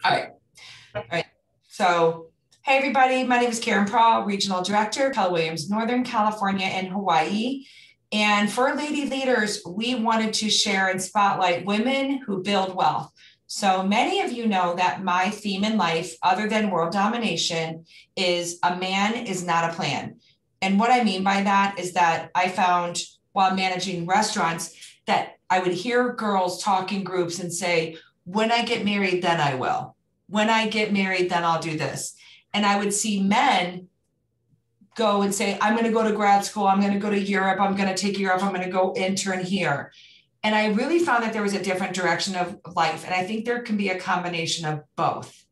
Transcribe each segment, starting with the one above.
All right. All right. So, hey, everybody. My name is Caryn Prall, Regional Director, Keller Williams, Northern California and Hawaii. And for Lady Leaders, we wanted to share and spotlight women who build wealth. So many of you know that my theme in life, other than world domination, is a man is not a plan. And what I mean by that is that I found while managing restaurants that I would hear girls talk in groups and say, when I get married, then I will. When I get married, then I'll do this. And I would see men go and say, I'm going to go to grad school. I'm going to go to Europe. I'm going to take Europe. I'm going to go intern here. And I really found that there was a different direction of life. And I think there can be a combination of both.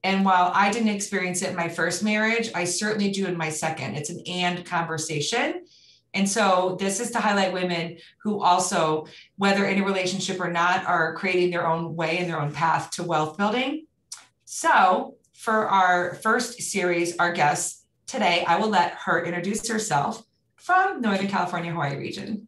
And while I didn't experience it in my first marriage, I certainly do in my second. It's an and conversation. And so this is to highlight women who also, whether in a relationship or not, are creating their own way and their own path to wealth building. So for our first series, our guest today, I will let her introduce herself from Northern California, Hawaii region.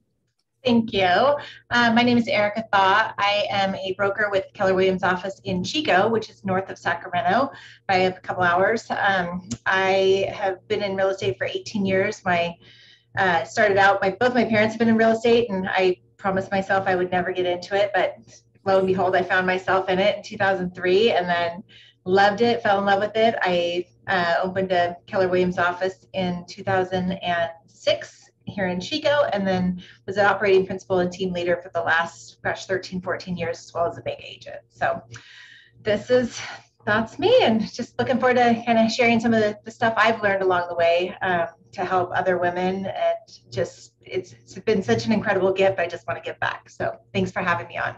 Thank you. My name is Erica Thau. I am a broker with Keller Williams office in Chico, which is north of Sacramento by a couple hours. I have been in real estate for 18 years. Started out, both my parents have been in real estate, and I promised myself I would never get into it, but lo and behold, I found myself in it in 2003 and then loved it, fell in love with it. I opened a Keller Williams office in 2006 here in Chico, and then was an operating principal and team leader for the last, 13, 14 years, as well as a bank agent. So that's me, and just looking forward to kind of sharing some of the stuff I've learned along the way to help other women. And just, it's been such an incredible gift. I just want to give back. So thanks for having me on.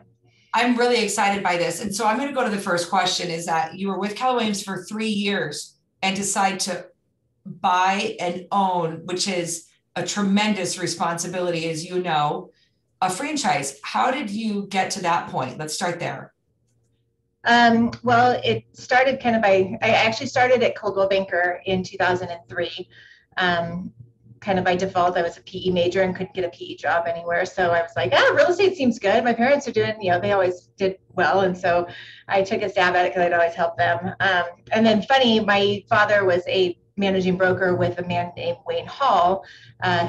I'm really excited by this. And so I'm going to go to the first question, is that you were with Keller Williams for 3 years and decide to buy and own, which is a tremendous responsibility, as you know, a franchise. How did you get to that point? Let's start there. Well, it started I actually started at Coldwell Banker in 2003. Kind of by default, I was a PE major and couldn't get a PE job anywhere. So I was like, real estate seems good. My parents are doing, they always did well. And so I took a stab at it because I'd always help them. And then funny, my father was a managing broker with a man named Wayne Hall,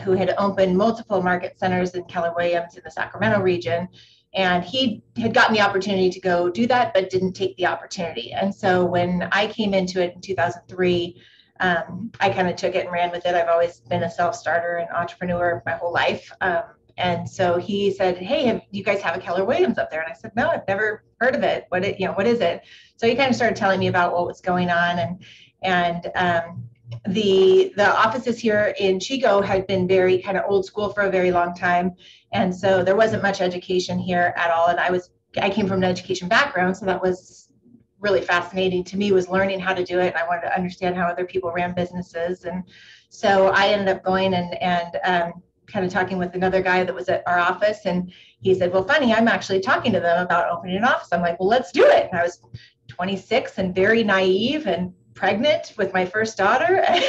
who had opened multiple market centers in Keller Williams in the Sacramento region. And he had gotten the opportunity to go do that, but didn't take the opportunity. And so when I came into it in 2003, I kind of took it and ran with it. I've always been a self-starter and entrepreneur my whole life. And so he said, hey, you guys have a Keller Williams up there? And I said, no, I've never heard of it. What is it? So he kind of started telling me about what was going on. And the offices here in Chico had been very kind of old school for a very long time. And so there wasn't much education here at all. And I came from an education background, so that was really fascinating to me, was learning how to do it. And I wanted to understand how other people ran businesses. And so I ended up going and kind of talking with another guy that was at our office. And he said, well, funny, I'm actually talking to them about opening an office. I'm like, well, let's do it. And I was 26 and very naive and pregnant with my first daughter. And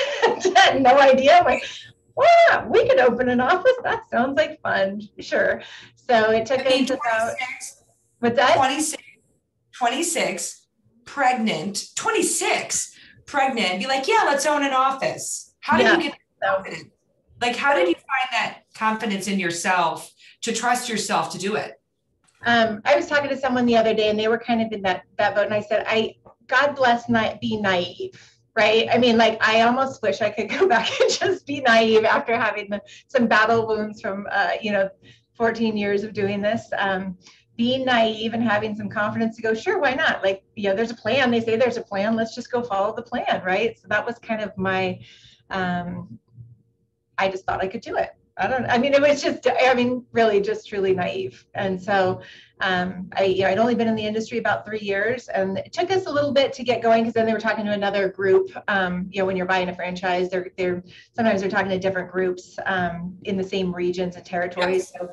had no idea. I'm like, wow, we could open an office. That sounds like fun. Sure. So it took us about, what's that? 26, pregnant, 26, pregnant, be like, yeah, let's own an office. How did you get that confidence? Like, how did you find that confidence in yourself to trust yourself to do it? I was talking to someone the other day and they were kind of in that boat. And I said, God bless being naive, right? I mean, like, I almost wish I could go back and just be naive after having some battle wounds from, 14 years of doing this. Being naive and having some confidence to go, sure, why not? Like, there's a plan. They say there's a plan. Let's just go follow the plan, right? So that was kind of my, I just thought I could do it. It was just, really just truly naive. And so I'd only been in the industry about 3 years, and it took us a little bit to get going because then they were talking to another group. When you're buying a franchise, sometimes they're talking to different groups in the same regions and territories. So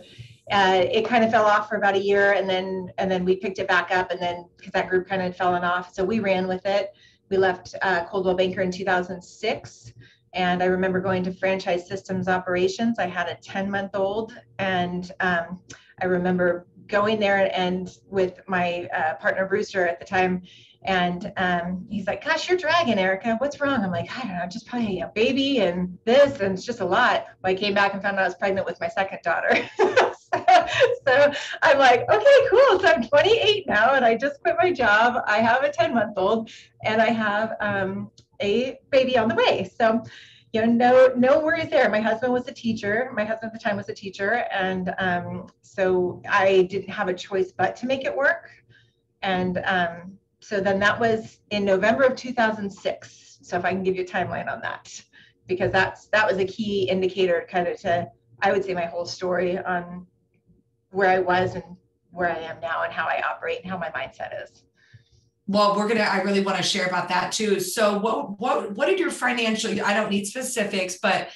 it kind of fell off for about a year, and then we picked it back up, and then because that group kind of had fallen off, so we ran with it. We left Coldwell Banker in 2006. And I remember going to franchise systems operations. I had a 10-month-old, and I remember going there and with my partner Brewster at the time, and he's like, "Gosh, you're dragging, Erica. What's wrong?" I'm like, "I don't know, just probably a baby and this, and it's just a lot." Well, I came back and found out I was pregnant with my second daughter. So I'm like, "Okay, cool. So I'm 28 now, and I just quit my job. I have a 10-month-old, and I have a baby on the way." So, no worries there. My husband was a teacher. My husband at the time was a teacher, and so I didn't have a choice but to make it work. And so then that was in November of 2006. So if I can give you a timeline on that, because that was a key indicator kind of to, I would say, my whole story on where I was and where I am now and how I operate and how my mindset is. Well, I really want to share about that too. So what did your financial, I don't need specifics, but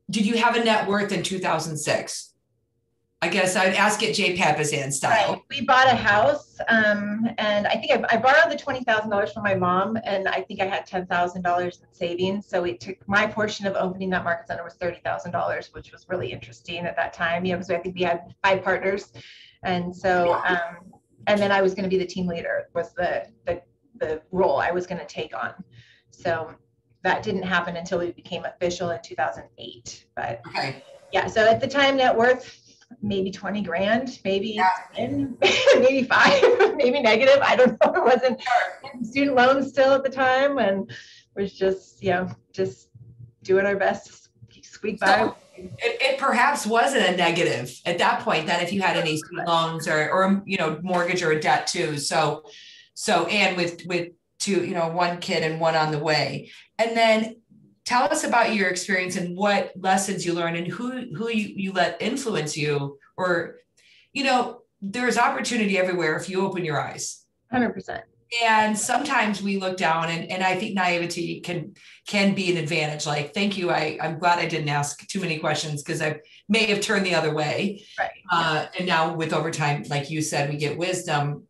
did you have a net worth in 2006? I guess I'd ask it Jay Papasan style. Right. We bought a house, and I think I borrowed the $20,000 from my mom, and I think I had $10,000 in savings. So it took my portion of opening that market center was $30,000, which was really interesting at that time. So I think we had 5 partners, and so and then I was going to be the team leader was the role I was going to take on. So that didn't happen until we became official in 2008. But okay. Yeah, so at the time, net worth maybe 20 grand, maybe 10, maybe 5, maybe negative. I don't know. It wasn't student loans still at the time, and was just just doing our best to squeak by. So it perhaps wasn't a negative at that point, that if you had any student loans or mortgage or a debt too. So and with 2, 1 kid and 1 on the way. And then tell us about your experience and what lessons you learned and who you let influence you, or, there's opportunity everywhere if you open your eyes. 100%. And sometimes we look down and I think naivety can be an advantage. Like, thank you. I'm glad I didn't ask too many questions because I may have turned the other way. Right. And now with overtime, like you said, we get wisdom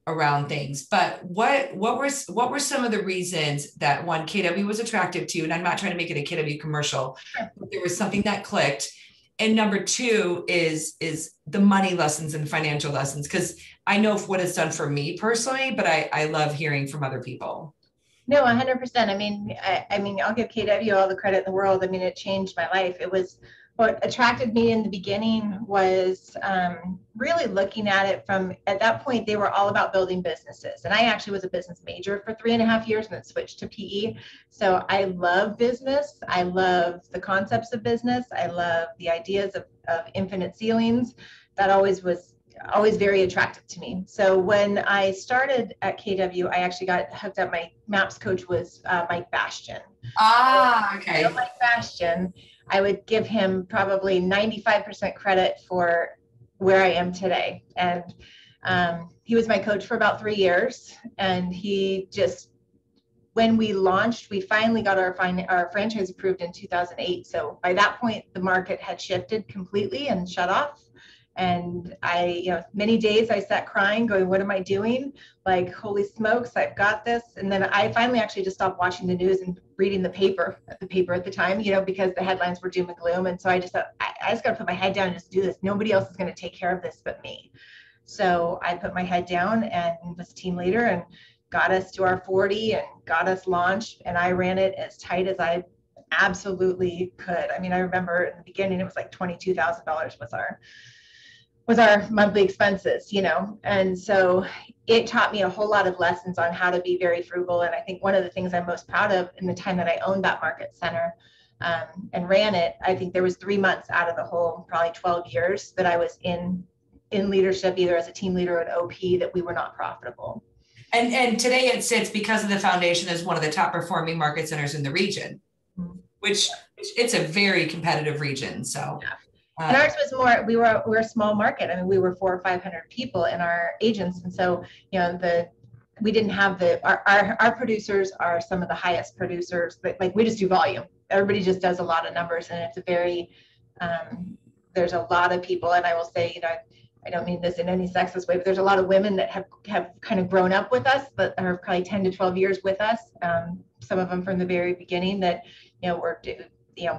around things. But what were some of the reasons that one, KW was attractive to you? And I'm not trying to make it a KW commercial, but there was something that clicked. And number 2 is the money lessons and financial lessons, because I know what it's done for me personally, but I love hearing from other people. No, 100%. I mean, I'll give KW all the credit in the world. I mean, it changed my life. It was, what attracted me in the beginning was really looking at it from, at that point, they were all about building businesses. And I actually was a business major for 3.5 years and then switched to PE. So I love business. I love the concepts of business. I love the ideas of infinite ceilings. That always was very attractive to me. So when I started at KW, I actually got hooked up. My MAPS coach was Mike Bastian. Okay. So Mike Bastian, I would give him probably 95% credit for where I am today. And he was my coach for about 3 years. And he just, when we launched, we finally got our franchise approved in 2008. So by that point, the market had shifted completely and shut off. And many days I sat crying, going, what am I doing? Like, holy smokes, I've got this. And then I finally actually just stopped watching the news and reading the paper at the time, because the headlines were doom and gloom. And so I just thought, I just got to put my head down and just do this. Nobody else is going to take care of this but me. So I put my head down and was team leader and got us to our 40 and got us launched. And I ran it as tight as I absolutely could. I mean, I remember in the beginning, it was like $22,000 was our monthly expenses, and so it taught me a whole lot of lessons on how to be very frugal. And I think one of the things I'm most proud of in the time that I owned that market center and ran it, I think there was 3 months out of the whole probably 12 years that I was in leadership, either as a team leader or an OP, that we were not profitable. And today it sits, because of the foundation, as one of the top performing market centers in the region, which it's a very competitive region. So. Yeah. And ours was more, we were a small market. I mean, we were 400 or 500 people in our agents. And so, we didn't have our producers are some of the highest producers, but like, we just do volume. Everybody just does a lot of numbers, and it's a very, there's a lot of people. And I will say, I don't mean this in any sexist way, but there's a lot of women that have kind of grown up with us, that are probably 10 to 12 years with us. Some of them from the very beginning that,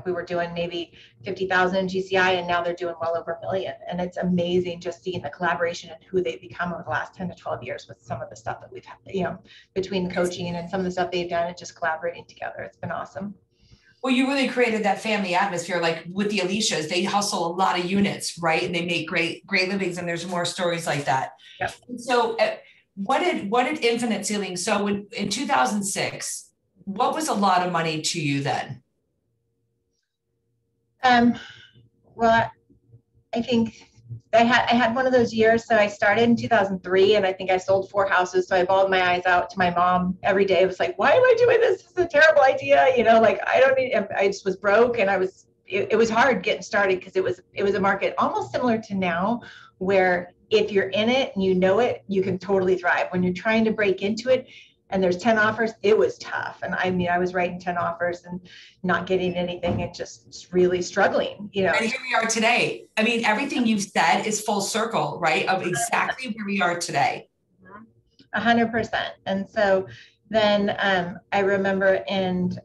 we were doing maybe 50,000 in GCI, and now they're doing well over $1 million. And it's amazing just seeing the collaboration and who they've become over the last 10 to 12 years with some of the stuff that we've had, between coaching and some of the stuff they've done and just collaborating together. It's been awesome. Well, you really created that family atmosphere. Like with the Alicias, they hustle a lot of units, right? And they make great livings. And there's more stories like that. Yep. And so what did Infinite Ceiling? So in 2006, what was a lot of money to you then? Well, I think I had one of those years. So I started in 2003, and I think I sold 4 houses. So I bawled my eyes out to my mom every day. It was like, why am I doing this? This is a terrible idea. Like I just was broke, and it was hard getting started because it was a market almost similar to now, where if you're in it and you know it, you can totally thrive. When you're trying to break into it and there's 10 offers, it was tough. And I was writing 10 offers and not getting anything and just really struggling, And here we are today. I mean, everything you've said is full circle, right? Of exactly where we are today. 100%. And so then I remember in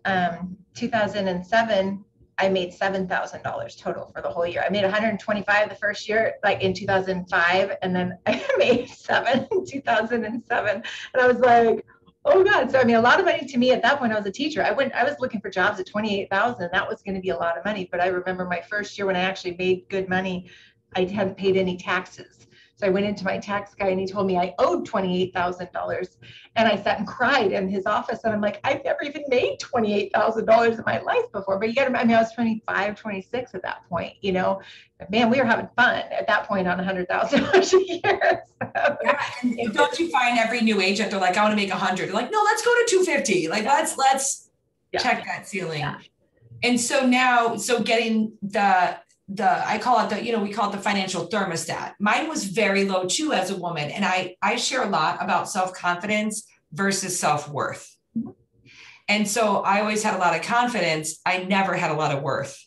2007, I made $7,000 total for the whole year. I made 125 the first year, like in 2005, and then I made 7 in 2007. And I was like, oh God. So, a lot of money to me at that point. I was a teacher. I was looking for jobs at 28,000. That was going to be a lot of money. But I remember my first year when I actually made good money, I hadn't paid any taxes. So I went into my tax guy and he told me I owed $28,000. And I sat and cried in his office. And I'm like, I've never even made $28,000 in my life before. But you got to, I was 25, 26 at that point, Man, we were having fun at that point on $100,000 a year. So, yeah. And don't you find every new agent, they're like, I want to make 100. They're like, no, let's go to 250. Like, let's check that ceiling. Yeah. And so now, getting I call it we call it the financial thermostat. Mine was very low too as a woman. And I share a lot about self-confidence versus self-worth. And so I always had a lot of confidence. I never had a lot of worth.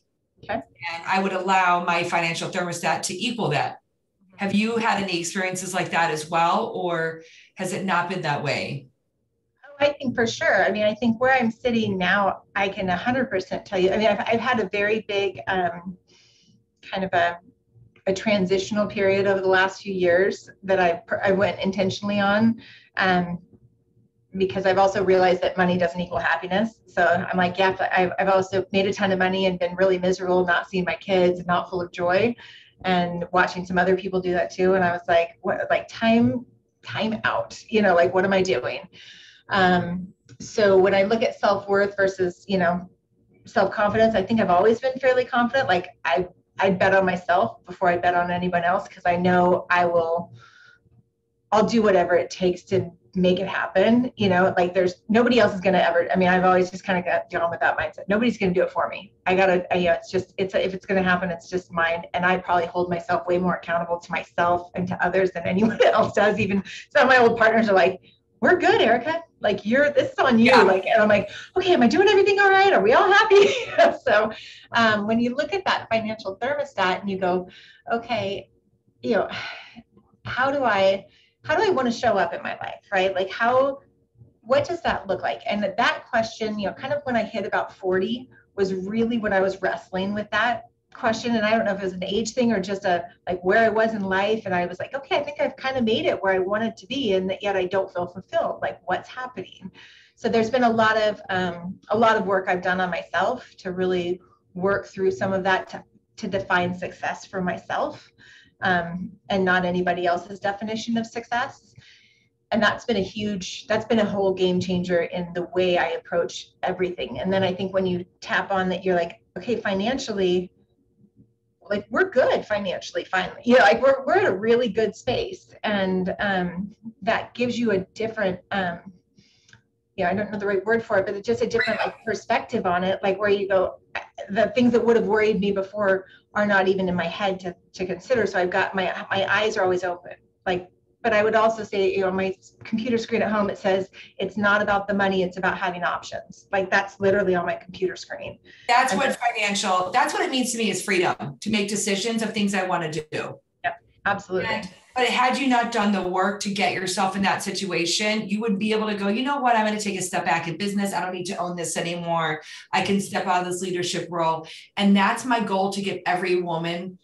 Okay. And I would allow my financial thermostat to equal that. Have you had any experiences like that as well? Or has it not been that way? I think for sure. I think where I'm sitting now, I can 100% tell you. I've had a very big, kind of a transitional period over the last few years that I went intentionally on, because I've also realized that money doesn't equal happiness. So I'm like, yeah, I've also made a ton of money and been really miserable, not seeing my kids, not full of joy, and watching some other people do that too. And I was like, what, like time out, like, what am I doing? So when I look at self-worth versus, self-confidence, I think I've always been fairly confident. Like I'd bet on myself before I bet on anyone else, because I know I'll do whatever it takes to make it happen. Like there's nobody else is going to ever, I've always just kind of gone with that mindset. Nobody's going to do it for me. If it's going to happen, it's just mine. And I probably hold myself way more accountable to myself and to others than anyone else does. Even some of my old partners are like, we're good, Erica. Like this is on you. Yeah. Like, and I'm like, okay, am I doing everything all right? Are we all happy? So when you look at that financial thermostat and you go, okay, how do I want to show up in my life, right? Like what does that look like? And that question, kind of when I hit about 40 was really when I was wrestling with that question. And I don't know if it was an age thing or just like where I was in life. And I was like, okay, I think I've kind of made it where I wanted to be, and yet I don't feel fulfilled. Like, what's happening? So there's been a lot of work I've done on myself to really work through some of that to define success for myself, and not anybody else's definition of success. And that's been a whole game changer in the way I approach everything. And then I think when you tap on that, you're like, okay, financially, like we're good financially, finally, like we're in a really good space. And that gives you a different, I don't know the right word for it, but it's just a different perspective on it. Like where you go, the things that would have worried me before are not even in my head to consider. So I've got my eyes are always open. Like, but I would also say, my computer screen at home, it says it's not about the money, it's about having options. Like that's literally on my computer screen. That's what it means to me, is freedom to make decisions of things I want to do. Yep, absolutely. And But had you not done the work to get yourself in that situation, you would be able to go, you know what, I'm going to take a step back in business. I don't need to own this anymore. I can step out of this leadership role. And that's my goal, to get every woman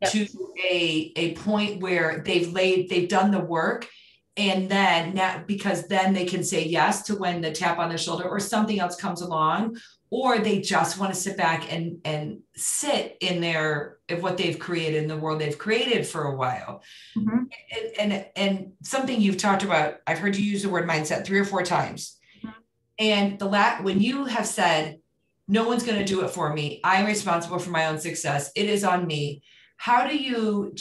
to a point where they've done the work. And then now, because then they can say yes to when the tap on their shoulder or something else comes along, or they just want to sit back and sit in what they've created, in the world they've created for a while. Mm-hmm. And something you've talked about, I've heard you use the word mindset 3 or 4 times. Mm-hmm. And when you have said, no one's going to do it for me, I'm responsible for my own success, it is on me. How do you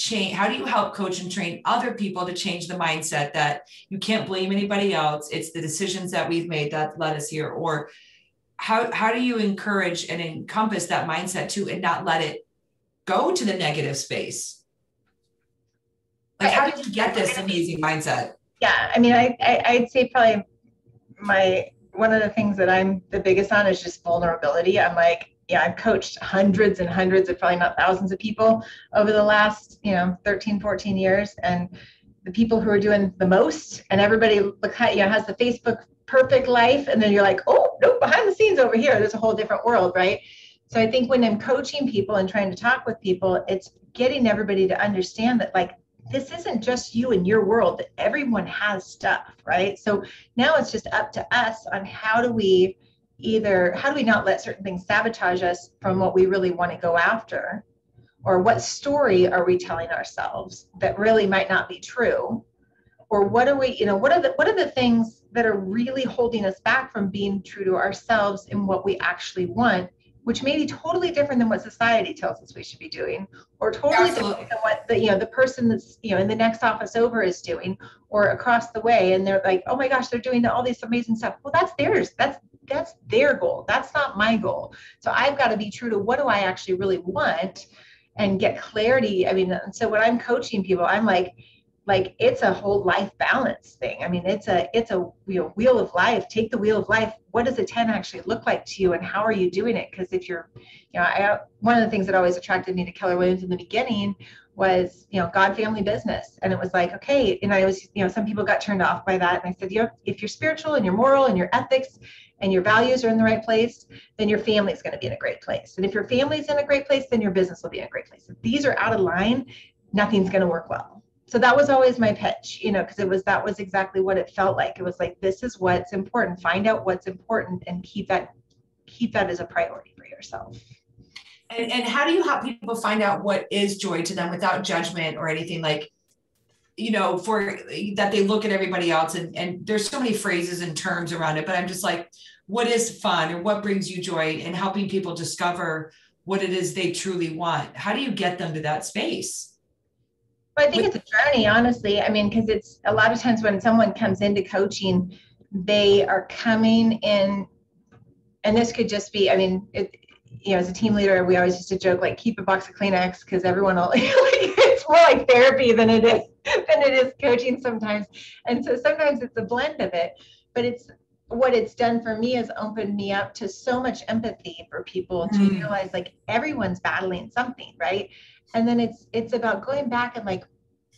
help coach and train other people to change the mindset that you can't blame anybody else? It's the decisions that we've made that led us here. Or how do you encourage and encompass that mindset too, and not let it go to the negative space? Like, how did you get this amazing mindset? Yeah, I mean, I'd say probably one of the things that I'm the biggest on is just vulnerability. I'm like, yeah, I've coached hundreds and hundreds of, probably not thousands of people over the last, 13, 14 years. And the people who are doing the most, and everybody has the Facebook perfect life. And then you're like, oh, nope, behind the scenes over here, there's a whole different world, right? So I think when I'm coaching people and trying to talk with people, it's getting everybody to understand that, like, this isn't just you and your world, that everyone has stuff, right? So now it's just up to us on how do we not let certain things sabotage us from what we really want to go after, or what story are we telling ourselves that really might not be true, or what are the things that are really holding us back from being true to ourselves and what we actually want, which may be totally different than what society tells us we should be doing, or totally different than what the person that's in the next office over is doing, or across the way, and they're like, oh my gosh, they're doing all this amazing stuff. Well, that's theirs. That's their goal. That's not my goal. So I've got to be true to what do I actually really want, and get clarity. I mean, so when I'm coaching people, I'm like it's a whole life balance thing. I mean, it's a wheel of life. Take the wheel of life. What does a 10 actually look like to you, and how are you doing it? Because if you're, one of the things that always attracted me to Keller Williams in the beginning was, God, family, business. And it was like, okay. And I was, some people got turned off by that. And I said, if you're spiritual and you're moral and your ethics and your values are in the right place, then your family is going to be in a great place. And if your family's in a great place, then your business will be in a great place. If these are out of line, nothing's going to work well. So that was always my pitch, because that was exactly what it felt like. It was like, this is what's important. Find out what's important and keep that as a priority for yourself. And how do you help people find out what is joy to them without judgment or anything, like, for that they look at everybody else, and there's so many phrases and terms around it, but I'm just like, what is fun, or what brings you joy, and helping people discover what it is they truly want? How do you get them to that space? Well, I think it's a journey, honestly. I mean, because it's a lot of times when someone comes into coaching, they are coming in, and this could just be, I mean, as a team leader, we always used to joke, like, keep a box of Kleenex, because everyone will, it's more like therapy than it is coaching sometimes. And so sometimes it's a blend of it, but what it's done for me is opened me up to so much empathy for people to realize, like, everyone's battling something, right? And then it's about going back and, like,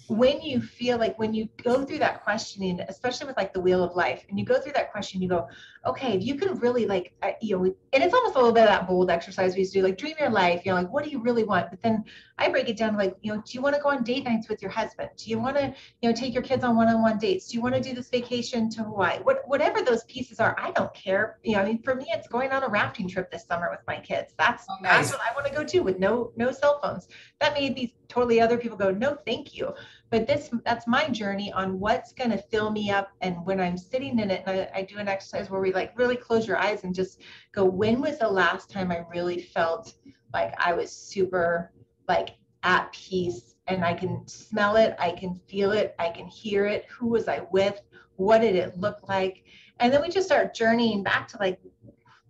when you feel like, when you go through that questioning, especially with, like, the wheel of life, and you go through that question, you go, okay, if you can really, like, and it's almost a little bit of that bold exercise we used to do, like, dream your life, like, what do you really want? But then I break it down to, like, do you want to go on date nights with your husband? Do you want to, take your kids on one-on-one dates? Do you want to do this vacation to Hawaii? Whatever those pieces are, I don't care. I mean, for me, it's going on a rafting trip this summer with my kids. That's what I want to go to, with no cell phones. That made these totally other people go, no, thank you. But that's my journey on what's going to fill me up. And when I'm sitting in it, and I do an exercise where we, like, really close your eyes and just go, when was the last time I really felt like I was super, like, at peace, and I can smell it, I can feel it, I can hear it. Who was I with? What did it look like? And then we just start journeying back to,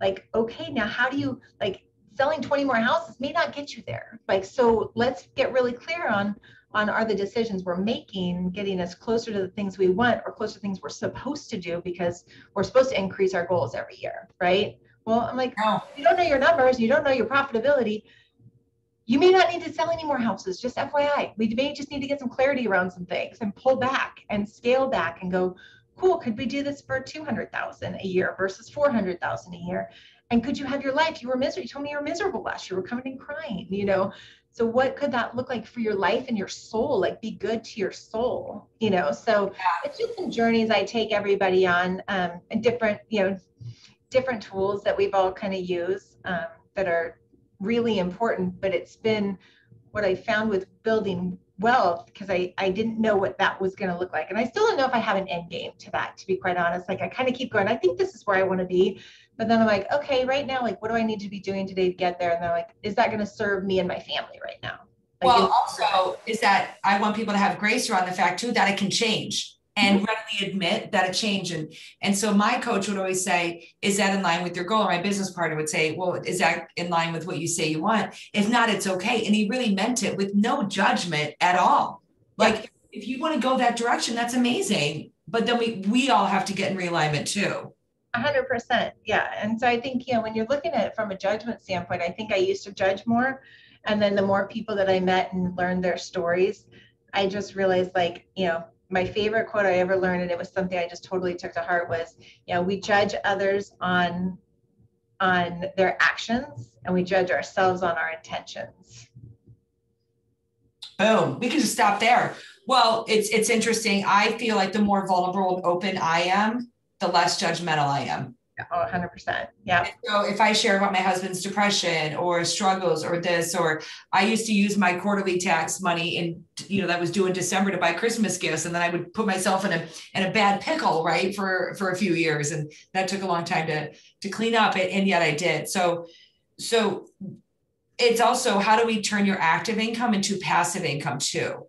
like, okay, now how do you, like, selling 20 more houses may not get you there. Like, so let's get really clear on are the decisions we're making getting us closer to the things we want, or closer to things we're supposed to do, because we're supposed to increase our goals every year, right? Well, I'm like, you don't know your numbers, you don't know your profitability. you may not need to sell any more houses, just FYI. We may just need to get some clarity around some things and pull back and scale back and go, cool, could we do this for 200,000 a year versus 400,000 a year? And could you have your life? You told me you were miserable last year. We're coming in crying, you know? So what could that look like for your life and your soul? Like, be good to your soul, you know? So it's just some journeys I take everybody on, and different, you know, different tools that we've all kind of used, that are really important. But it's been what I found with building wealth, because I didn't know what that was going to look like. And I still don't know if I have an end game to that, to be quite honest. Like, I kind of keep going, I think this is where I want to be. But then I'm like, okay, right now, like, what do I need to be doing today to get there? And they're like, is that going to serve me and my family right now? Like, well, also is that I want people to have grace around the fact too, that it can change and readily admit that it changed. And so my coach would always say, is that in line with your goal? Or my business partner would say, well, is that in line with what you say you want? If not, it's okay. And he really meant it with no judgment at all. Like, if you want to go that direction, that's amazing. But then we all have to get in realignment too. 100%. Yeah. And so I think, you know, when you're looking at it from a judgment standpoint, I think I used to judge more. And then the more people that I met and learned their stories, I just realized, like, you know, my favorite quote I ever learned, and it was something I just totally took to heart, was, you know, we judge others on their actions, and we judge ourselves on our intentions. Boom. We can just stop there. Well, it's interesting. I feel like the more vulnerable and open I am, the less judgmental I am. Oh, 100%. Yeah. So if I share about my husband's depression or struggles or this, or I used to use my quarterly tax money in, you know, that was due in December to buy Christmas gifts. And then I would put myself in a bad pickle, right, for a few years. And that took a long time to clean up it. And yet I did. So it's also, how do we turn your active income into passive income too?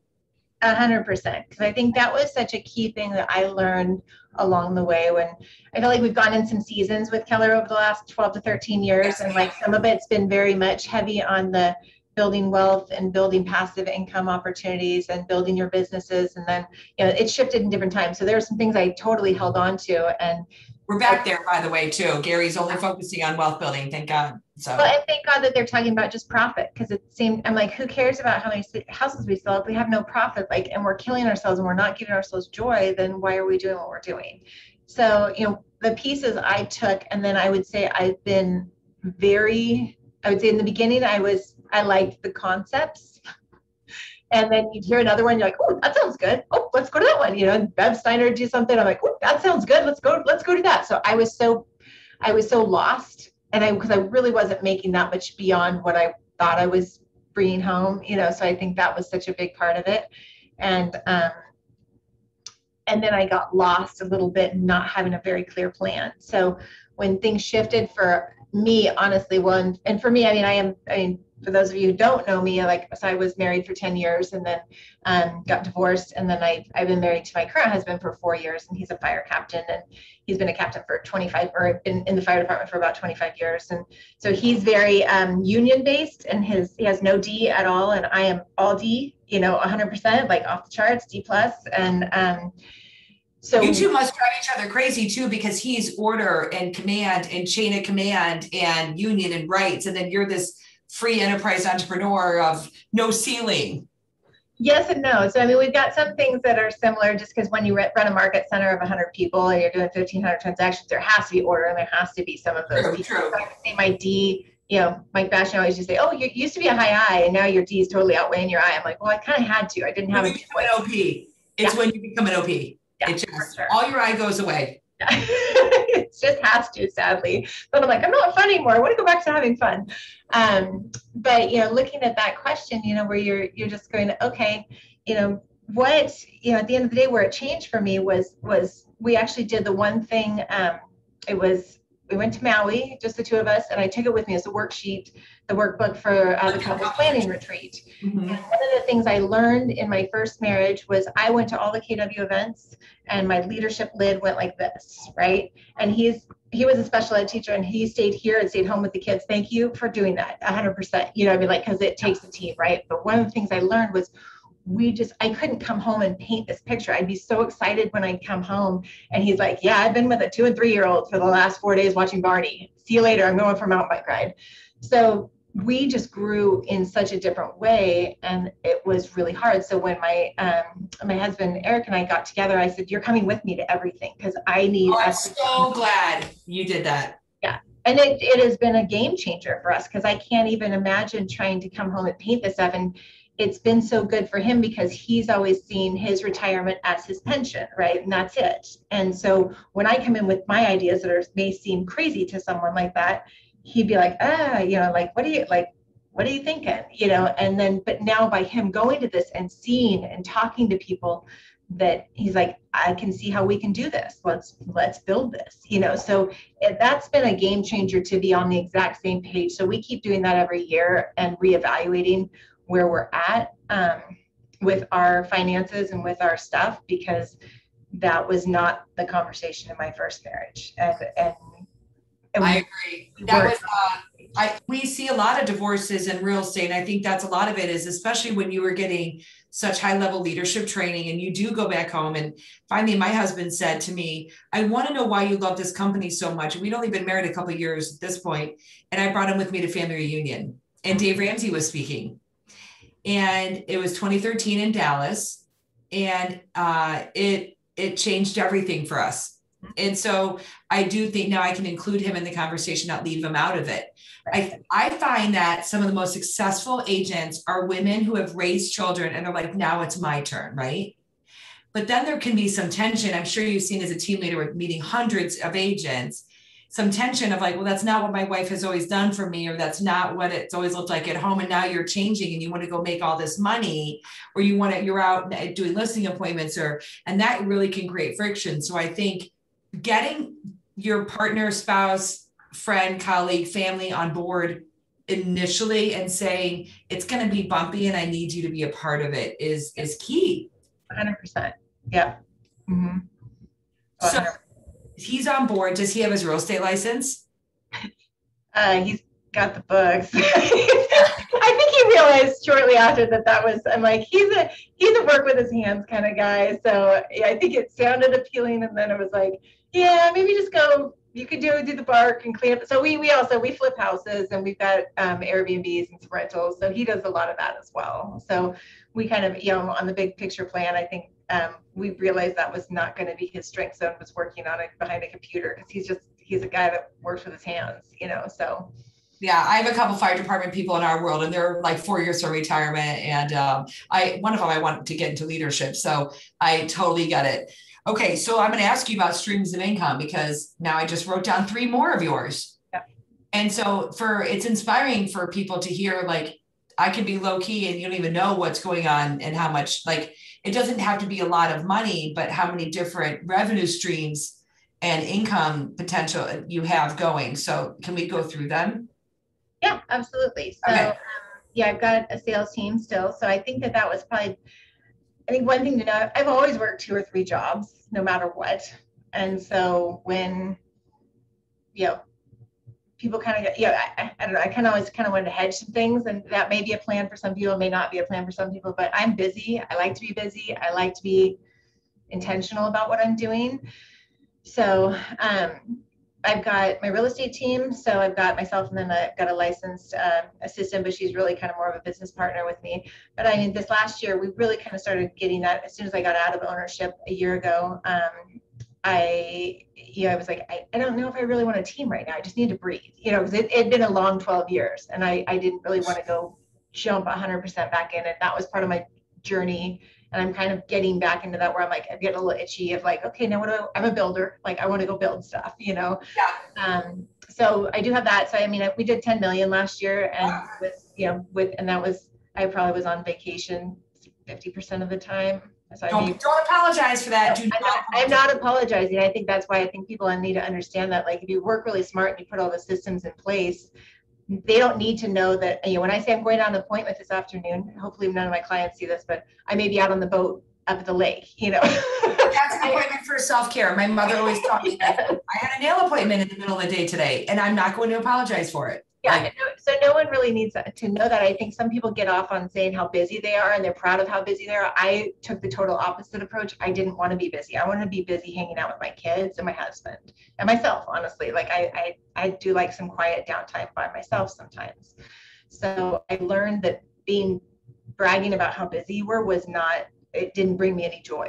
100%. Because I think that was such a key thing that I learned along the way, when I feel like we've gone in some seasons with Keller over the last 12 to 13 years. And like, some of it's been very much heavy on the building wealth and building passive income opportunities and building your businesses. And then, you know, it shifted in different times. So there were some things I totally held on to. And we're back there, by the way, too. Gary's only focusing on wealth building, thank God. So, well, and thank God that they're talking about just profit, because it seemed, I'm like, who cares about how many houses we sell if we have no profit? Like, and we're killing ourselves and we're not giving ourselves joy, then why are we doing what we're doing? So, you know, the pieces I took, and then I would say I've been I would say in the beginning, I liked the concepts. And then you'd hear another one, you're like, oh, that sounds good. Oh, let's go to that one. You know, Bev Steiner do something. I'm like, oh, that sounds good. Let's go do that. So I was so lost. And because I really wasn't making that much beyond what I thought I was bringing home, you know, so I think that was such a big part of it. And then I got lost a little bit, not having a very clear plan. So when things shifted for me, honestly, and for me, I mean, for those of you who don't know me, so I was married for 10 years and then got divorced. And then I've been married to my current husband for 4 years, and he's a fire captain, and he's been a captain for 25, or been in the fire department for about 25 years. And so he's very union based, and he has no D at all. And I am all D, 100%, like off the charts, D plus. And so you two must drive each other crazy too, because he's order and command and chain of command and union and rights. And then you're this free enterprise entrepreneur of no ceiling. Yes and no. So, I mean, we've got some things that are similar, just because when you run a market center of 100 people and you're doing 1,500 transactions, there has to be order, and there has to be some of those people. True. So I would say my D, Mike Bashan always used to say, oh, you used to be a high I, and now your D is totally outweighing your I. I'm like, well, I kind of had to. I didn't have a become an OP. It's when you become an OP. Yeah, it just, sure. All your I goes away. Yeah. It just has to, sadly. But I'm like, I'm not fun anymore. I want to go back to having fun. But looking at that question, where you're just going, okay, what, at the end of the day, where it changed for me was we actually did the one thing. We went to Maui, just the two of us, and I took it with me as a worksheet, the workbook for the couples planning retreat. Mm-hmm. And one of the things I learned in my first marriage was I went to all the KW events, and my leadership lid went like this, right? And he was a special ed teacher, and he stayed here and stayed home with the kids. Thank you for doing that, 100%. Because it takes a team, right? But one of the things I learned was I couldn't come home and paint this picture. I'd be so excited when I'd come home and he's like, yeah, I've been with a 2 and 3 year old for the last 4 days watching Barney. See you later. I'm going for a mountain bike ride. So we just grew in such a different way, and it was really hard. So when my husband Eric and I got together, I said, "You're coming with me to everything because I need." Oh, I'm so glad you did that. Yeah, and it has been a game changer for us because I can't even imagine trying to come home and paint this stuff. And it's been so good for him because he's always seen his retirement as his pension, right? And that's it. And so when I come in with my ideas that may seem crazy to someone like that, he'd be like, like, what are you thinking? And then, but now by him going to this and seeing and talking to people, that he's like, I can see how we can do this. Let's build this, so that's been a game changer to be on the exact same page. So we keep doing that every year and reevaluating where we're at with our finances and with our stuff, because that was not the conversation in my first marriage. And I agree. That was, we see a lot of divorces in real estate. And I think that's a lot of it is, especially when you were getting such high level leadership training and you do go back home. And finally, my husband said to me, I want to know why you love this company so much. And we'd only been married a couple of years at this point. And I brought him with me to family reunion, and Dave Ramsey was speaking. And it was 2013 in Dallas. And it changed everything for us. And so I do think now I can include him in the conversation, not leave him out of it. I find that some of the most successful agents are women who have raised children and they're like, now it's my turn, right? But then there can be some tension. I'm sure you've seen as a team leader with meeting hundreds of agents, some tension of like, well, that's not what my wife has always done for me, or that's not what it's always looked like at home. And now you're changing and you want to go make all this money, or you're out doing listing appointments, and that really can create friction. So I think getting your partner, spouse, friend, colleague, family on board initially and saying it's going to be bumpy and I need you to be a part of it is key. 100%. Yeah. Mm-hmm. So he's on board. Does he have his real estate license? He's got the books. I think he realized shortly after that was, I'm like, he's a work with his hands kind of guy. So yeah, I think it sounded appealing. And then it was like, yeah, maybe just go, you could do the bark and clean up. So we flip houses, and we've got Airbnbs and some rentals. So he does a lot of that as well. So we kind of, on the big picture plan, I think we realized that was not going to be his strength zone, was working on it behind a computer, because he's a guy that works with his hands, so. Yeah, I have a couple fire department people in our world, and they're like 4 years from retirement. And one of them, I want to get into leadership. So I totally get it. Okay, so I'm going to ask you about streams of income, because now I just wrote down 3 more of yours. Yeah. And so it's inspiring for people to hear, like, I can be low key and you don't even know what's going on and how much, like, it doesn't have to be a lot of money, but how many different revenue streams and income potential you have going. So can we go through them? Yeah, absolutely. So okay. I've got a sales team still. So I think that was probably, I think one thing to know, I've always worked 2 or 3 jobs, no matter what. And so when, people kind of, I don't know, I always wanted to hedge some things, and that may be a plan for some people, may not be a plan for some people, but I'm busy. I like to be busy. I like to be intentional about what I'm doing. So I've got my real estate team. So I've got myself, and then I've got a licensed assistant, but she's really kind of more of a business partner with me. But I mean, this last year, we really kind of started getting that as soon as I got out of ownership a year ago. I was like, I don't know if I really want a team right now. I just need to breathe, because it had been a long 12 years, and I didn't really want to go jump 100% back in. And that was part of my journey. And I'm kind of getting back into that, where I'm like, I'm getting a little itchy of like, okay, now I'm a builder. Like, I want to go build stuff, Yeah. So I do have that. So, I mean, we did 10 million last year, and and that was, I probably was on vacation 50% of the time. So don't apologize for that. I'm not apologizing. I think that's why I think people need to understand that, like, if you work really smart and you put all the systems in place, they don't need to know that, when I say I'm going on an appointment this afternoon, hopefully none of my clients see this, but I may be out on the boat up at the lake, That's an appointment for self-care. My mother always taught me that. I had a nail appointment in the middle of the day today, and I'm not going to apologize for it. Yeah, so no one really needs to know that. I think some people get off on saying how busy they are, and they're proud of how busy they are. I took the total opposite approach. I didn't want to be busy. I wanted to be busy hanging out with my kids and my husband and myself, honestly. Like, I do like some quiet downtime by myself sometimes. So I learned that bragging about how busy you were it didn't bring me any joy.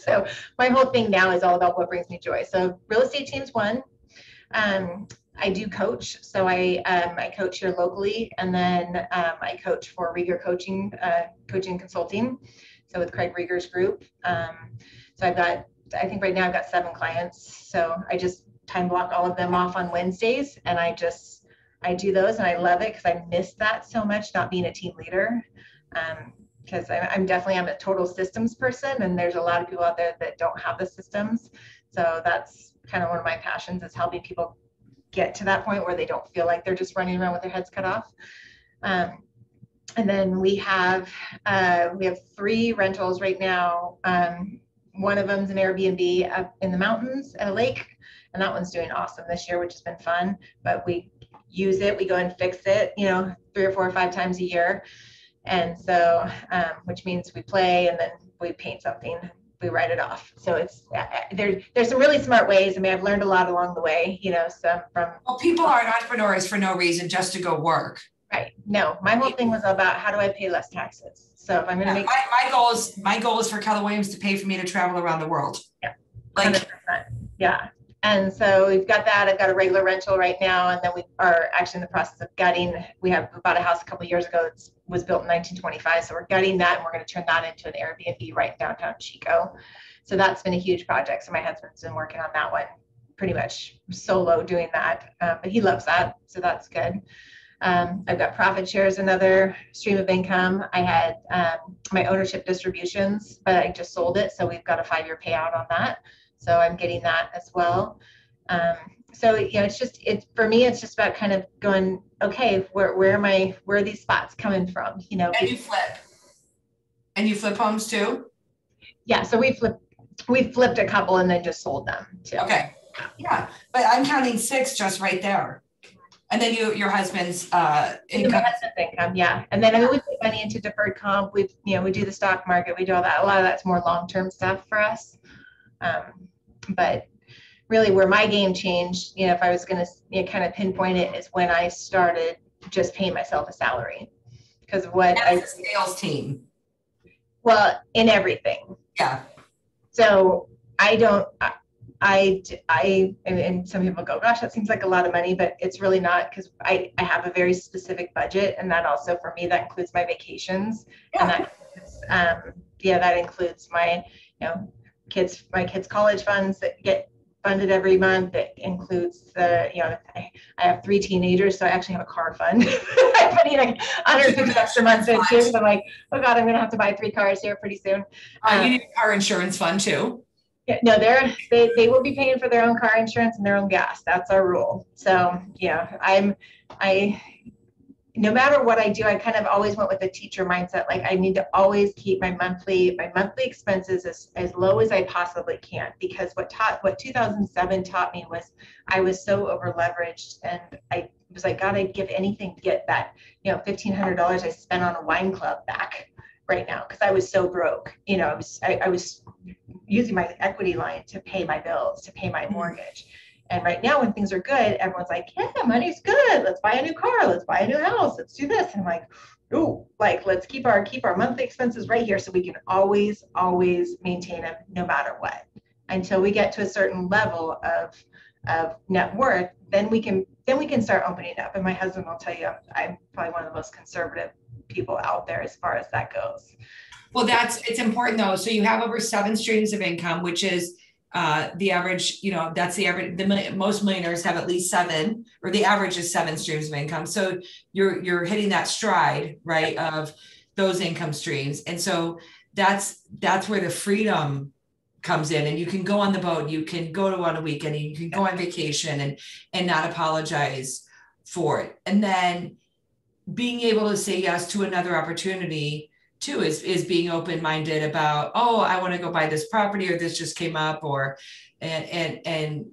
So my whole thing now is all about what brings me joy. So real estate team's one. I do coach. So I coach here locally, and then I coach for Rieger coaching consulting. So with Craig Rieger's group. So I think right now I've got 7 clients. So I just time block all of them off on Wednesdays, and I do those, and I love it because I miss that so much, not being a team leader. Because I'm a total systems person, and there's a lot of people out there that don't have the systems. So that's kind of one of my passions, is helping people get to that point where they don't feel like they're just running around with their heads cut off. And then we have 3 rentals right now. One of them's an Airbnb up in the mountains at a lake, and that one's doing awesome this year, which has been fun. But we use it, we go and fix it, 3 or 4 or 5 times a year. And so, which means we play, and then we paint something, we write it off. So it's, there's some really smart ways. I mean, I've learned a lot along the way, some from. Well, people aren't entrepreneurs for no reason, just to go work. Right. No, my whole thing was about how do I pay less taxes? So if I'm going to make my goal is for Keller Williams to pay for me to travel around the world. Yeah. 100%. Yeah. And so we've got that. I've got a regular rental right now, and then we are actually in the process of gutting. We bought a house a couple of years ago. It was built in 1925. So we're gutting that, and we're going to turn that into an Airbnb right downtown Chico. So that's been a huge project. So my husband's been working on that one pretty much solo doing that, but he loves that. So that's good. I've got profit shares, another stream of income. I had my ownership distributions, but I just sold it. So we've got a 5-year payout on that. So I'm getting that as well. So, for me, it's just about kind of going, okay, where are these spots coming from? And you flip homes too? Yeah. So we flipped a couple and then just sold them too. Okay. Yeah. But I'm counting 6 just right there. And then your husband's income. My husband's income, yeah. And then we put money into deferred comp. We do the stock market. We do all that. A lot of that's more long-term stuff for us. But really, where my game changed, if I was going to kind of pinpoint it, is when I started just paying myself a salary. Because a sales team. Well, in everything. Yeah. So and some people go, gosh, that seems like a lot of money, but it's really not, because I have a very specific budget, and that also, for me, that includes my vacations. Yeah. And that includes my kids college funds that get funded every month. It includes I have 3 teenagers, so I actually have a car fund. I'm putting like $150 a month in too. So I'm like, oh God, I'm gonna have to buy 3 cars here pretty soon. You need a car insurance fund too. Yeah, no, they will be paying for their own car insurance and their own gas. That's our rule. So yeah, no matter what I do, I kind of always went with a teacher mindset. Like, I need to always keep my monthly expenses as low as I possibly can, because what 2007 taught me was I was so over leveraged, and I was like, God, I'd give anything to get that, $1,500 I spent on a wine club back right now, because I was so broke. I was using my equity line to pay my bills, to pay my mortgage. And right now, when things are good, everyone's like, yeah, money's good. Let's buy a new car. Let's buy a new house. Let's do this. And I'm like, ooh, let's keep our monthly expenses right here, so we can always maintain them no matter what, until we get to a certain level of net worth. Then we can start opening up. And my husband will tell you, I'm probably one of the most conservative people out there as far as that goes. Well, it's important though. So you have over 7 streams of income, which is the average, that's the average. Most millionaires have at least 7, or the average is 7 streams of income. So you're hitting that stride, right, of those income streams. And so that's where the freedom comes in, and you can go on the boat, you can go on a weekend, and you can go on vacation and not apologize for it. And then being able to say yes to another opportunity too is being open-minded about, I want to go buy this property, or this just came up, and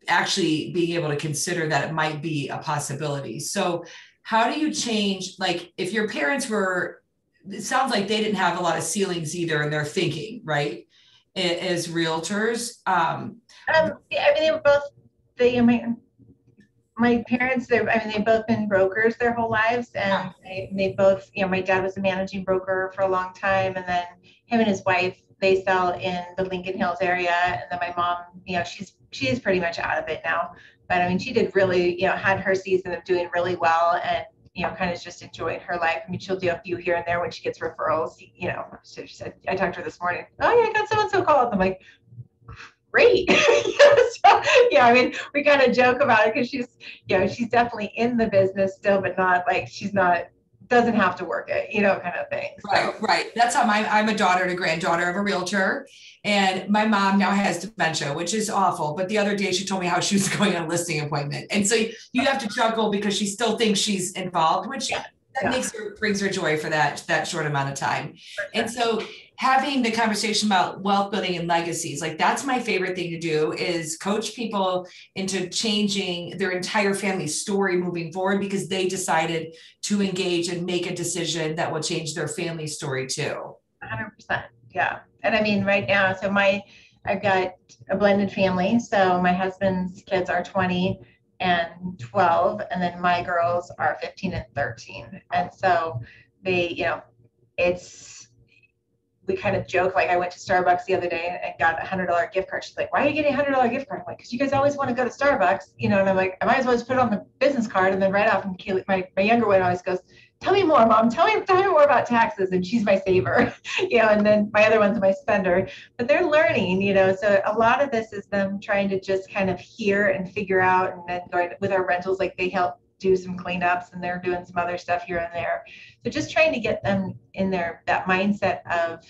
actually being able to consider that it might be a possibility. So how do you change, like, if your parents it sounds like they didn't have a lot of ceilings either in their thinking, right? As realtors. I mean, they were both, my parents, they've both been brokers their whole lives, and they both, my dad was a managing broker for a long time, and then him and his wife, they sell in the Lincoln Hills area, and then my mom, she's pretty much out of it now, but I mean, she did really, had her season of doing really well, and kind of just enjoying her life. I mean, she'll do a few here and there when she gets referrals, so she said, I talked to her this morning, oh yeah, I got so-and-so called. I'm like, great. So, I mean, we kind of joke about it because she's definitely in the business still, but not like doesn't have to work it, kind of thing. So. Right. That's how I'm a daughter and a granddaughter of a realtor. And my mom now has dementia, which is awful. But the other day she told me how she was going on a listing appointment. And so you have to chuckle because she still thinks she's involved, which brings her joy for that short amount of time. Sure. And so having the conversation about wealth building and legacies, like that's my favorite thing to do, is coach people into changing their entire family story moving forward because they decided to engage and make a decision that will change their family story too. 100%. Yeah. And I mean, right now, so I've got a blended family. So my husband's kids are 20 and 12, and then my girls are 15 and 13. And so they, we kind of joke, like I went to Starbucks the other day and got a $100 gift card. She's like, why are you getting a $100 gift card? I'm like, because you guys always want to go to Starbucks, and I'm like, I might as well just put it on the business card. And then right off, and my younger one always goes, tell me more, Mom, tell me more about taxes. And she's my saver, and then my other one's my spender, but they're learning, so a lot of this is them trying to just kind of hear and figure out, and then going with our rentals, like they help do some cleanups and they're doing some other stuff here and there. So just trying to get them in that mindset of,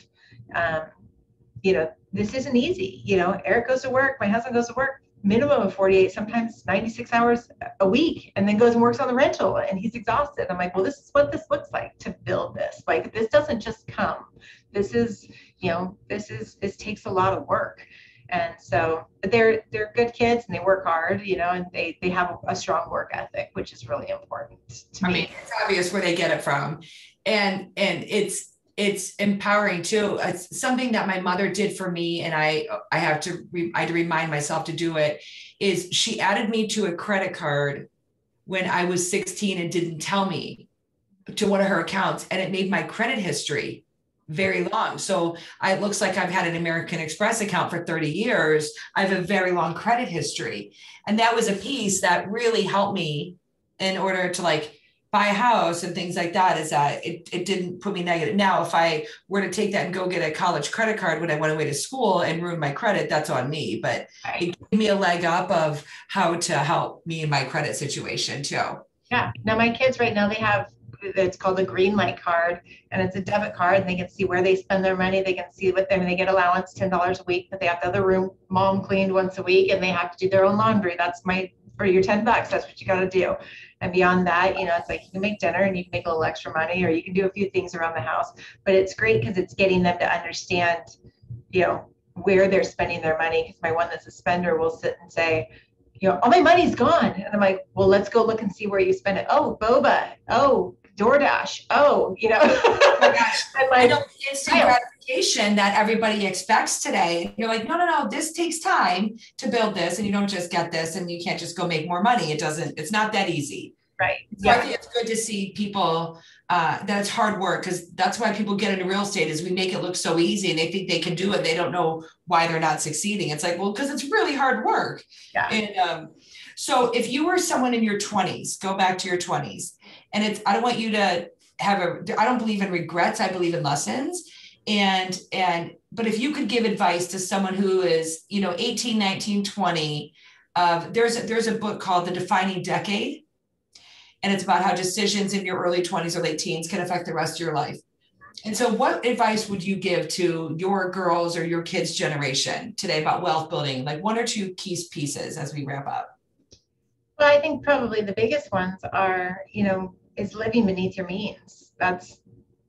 this isn't easy. Eric goes to work, my husband goes to work, minimum of 48, sometimes 96 hours a week, and then goes and works on the rental, and he's exhausted. I'm like, well, this is what this looks like to build this. Like, this doesn't just come. This is, this takes a lot of work. And so they're good kids and they work hard, and they have a strong work ethic, which is really important to me. I mean, it's obvious where they get it from. And it's empowering too. It's something that my mother did for me. And I had to remind myself to do it, is she added me to a credit card when I was 16 and didn't tell me, to one of her accounts. And it made my credit history very long. So it looks like I've had an American Express account for 30 years. I have a very long credit history. And that was a piece that really helped me in order to buy a house and things like that, is that it didn't put me negative. Now, if I were to take that and go get a college credit card when I went away to school and ruin my credit, that's on me. But it gave me a leg up of how to help me in my credit situation too. Yeah. Now my kids right now, it's called a green light card, and it's a debit card, and they can see where they spend their money. They can see they get allowance $10 a week, but they have to have their room mom cleaned once a week, and they have to do their own laundry. That's for your $10. That's what you got to do. And beyond that, it's like you can make dinner and you can make a little extra money, or you can do a few things around the house. But it's great because it's getting them to understand, where they're spending their money. Because my one that's a spender will sit and say, all my money's gone. And I'm like, well, let's go look and see where you spend it. Oh, boba. Oh, DoorDash. Oh, Oh my gosh. I know the instant gratification that everybody expects today. You're like, no, this takes time to build this, and you don't just get this, and you can't just go make more money. It's not that easy. Right. So I think it's good to see people that it's hard work, because that's why people get into real estate, is we make it look so easy and they think they can do it. They don't know why they're not succeeding. It's like, well, because it's really hard work. Yeah. And so if you were someone in your 20s, go back to your 20s, and I don't want you to I don't believe in regrets. I believe in lessons. But if you could give advice to someone who is, 18, 19, 20, there's a book called The Defining Decade. And it's about how decisions in your early 20s or late teens can affect the rest of your life. And so what advice would you give to your girls or your kids' generation today about wealth building? Like one or two key pieces as we wrap up. Well, I think probably the biggest ones are, is living beneath your means. That's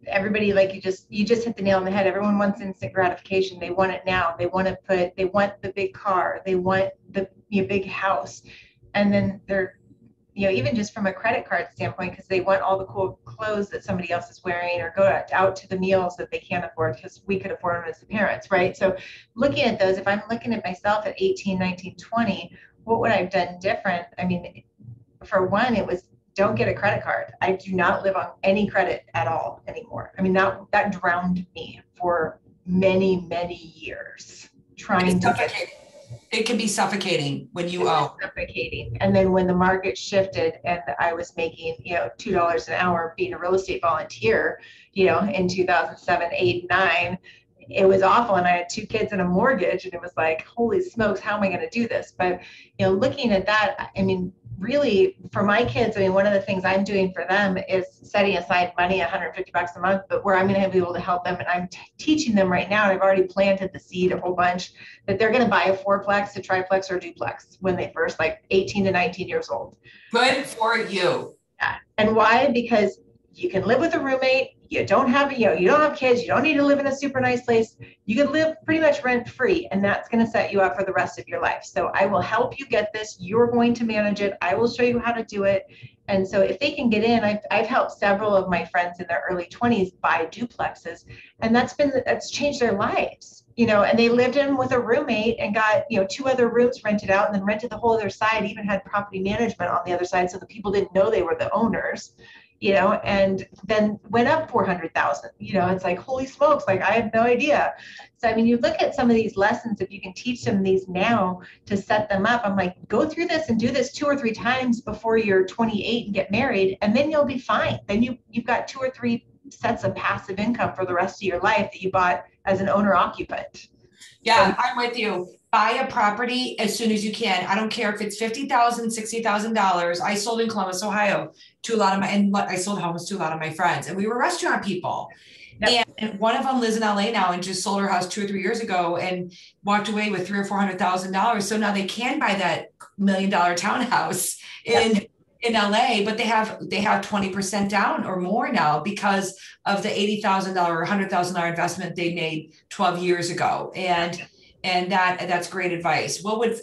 everybody, like you just hit the nail on the head. Everyone wants instant gratification. They want it now. They want the big car. They want the big house. And then they're, even just from a credit card standpoint, because they want all the cool clothes that somebody else is wearing, or go out to the meals that they can't afford because we could afford them as the parents, right? So looking at those, if I'm looking at myself at 18, 19, 20, what would I have done different? I mean, for one, it was, don't get a credit card. I do not live on any credit at all anymore. I mean, that drowned me for many, many years trying to get. It can be suffocating when you owe. Suffocating. And then when the market shifted and I was making, $2 an hour being a real estate volunteer, in 2007, 8, 9, it was awful. And I had 2 kids and a mortgage, and it was like, holy smokes, how am I going to do this? But, looking at that, I mean, really for my kids, I mean, one of the things I'm doing for them is setting aside money, $150 a month, but where I'm going to be able to help them. And I'm teaching them right now, and I've already planted the seed a whole bunch, that they're going to buy a 4-plex, a triplex, or a duplex when they first, like 18 to 19 years old. Good for you. Yeah. And why? Because you can live with a roommate. You don't have, you don't have kids. You don't need to live in a super nice place. You can live pretty much rent free, and that's going to set you up for the rest of your life. So I will help you get this. You're going to manage it. I will show you how to do it. And so if they can get in, I've helped several of my friends in their early 20s buy duplexes, and that's changed their lives. And they lived in with a roommate and got, 2 other rooms rented out, and then rented the whole other side, even had property management on the other side, so the people didn't know they were the owners. And then went up 400,000, it's like, holy smokes, like I had no idea. So, I mean, you look at some of these lessons, if you can teach them these now to set them up, I'm like, go through this and do this 2 or 3 times before you're 28 and get married, and then you'll be fine. Then you've got 2 or 3 sets of passive income for the rest of your life that you bought as an owner occupant. Yeah, I'm with you. Buy a property as soon as you can. I don't care if it's $50,000, $60,000. I sold in Columbus, Ohio I sold homes to a lot of my friends, and we were restaurant people. Yep. And one of them lives in LA now and just sold her house 2 or 3 years ago and walked away with $300,000 or $400,000. So now they can buy that $1 million townhouse in LA, but they have 20% down or more now because of the $80,000 or $100,000 investment they made 12 years ago. And that's great advice. What would